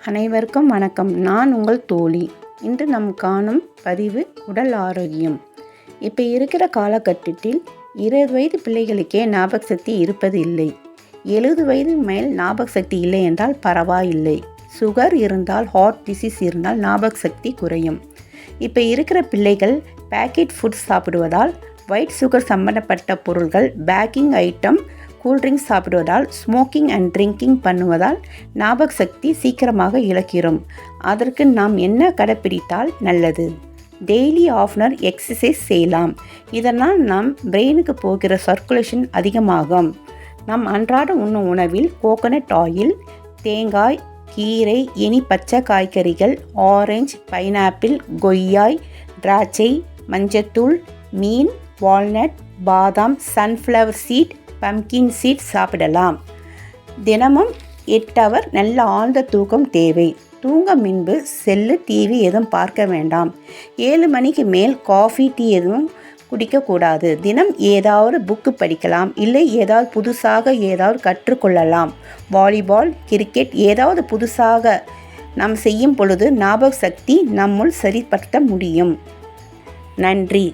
அனைவருக்கும் வணக்கம். நான் உங்கள் தோழி. இன்று நம் காணும் பதிவு உடல் ஆரோக்கியம். இப்போ இருக்கிற காலகட்டத்தில் 20 வயது பிள்ளைகளுக்கே ஞாபக சக்தி இருப்பது இல்லை. 70 வயது மேல் ஞாபக சக்தி இல்லை என்றால் பரவாயில்லை. சுகர் இருந்தால், ஹார்ட் டிசீஸ் இருந்தால் ஞாபக சக்தி குறையும். இப்போ இருக்கிற பிள்ளைகள் பேக்கெட் ஃபுட்ஸ் சாப்பிடுவதால், ஒயிட் சுகர் சம்பந்தப்பட்ட பொருள்கள், பேக்கிங் ஐட்டம், கூல்ட்ரிங்க்ஸ் சாப்பிடுவதால், ஸ்மோக்கிங் அண்ட் ட்ரிங்கிங் பண்ணுவதால் ஞாபக சக்தி சீக்கிரமாக இழக்கிறோம். அதற்கு நாம் என்ன கடைப்பிடித்தால் நல்லது? டெய்லி ஆஃப்னர் எக்ஸசைஸ் செய்யலாம். இதனால் நம் பிரெயினுக்கு போகிற சர்க்குலேஷன் அதிகமாகும். நம் அன்றாட உண்ணும் உணவில் கோகோனட் ஆயில், தேங்காய், கீரை, பச்சை காய்கறிகள், ஆரஞ்சு, பைனாப்பிள், கொய்யாய், திராட்சை, மஞ்சத்தூள், மீன், வால்நட், பாதாம், சன்ஃப்ளவர் சீட், பம்கின் சீட் சாப்பிடலாம். தினமும் 8 ஹவர் நல்ல ஆழ்ந்த தூக்கம் தேவை. தூங்க முன்பு செல்லு, டிவி எதுவும் பார்க்க வேண்டாம். 7 மணிக்கு மேல் காஃபி, டீ எதுவும் குடிக்கக்கூடாது. தினம் ஏதாவது புக்கு படிக்கலாம். இல்லை புதுசாக ஏதாவது கற்றுக்கொள்ளலாம். வாலிபால், கிரிக்கெட் ஏதாவது புதுசாக நாம் செய்யும் பொழுது ஞாபக சக்தி நம்முள் சரிப்படுத்த முடியும். நன்றி.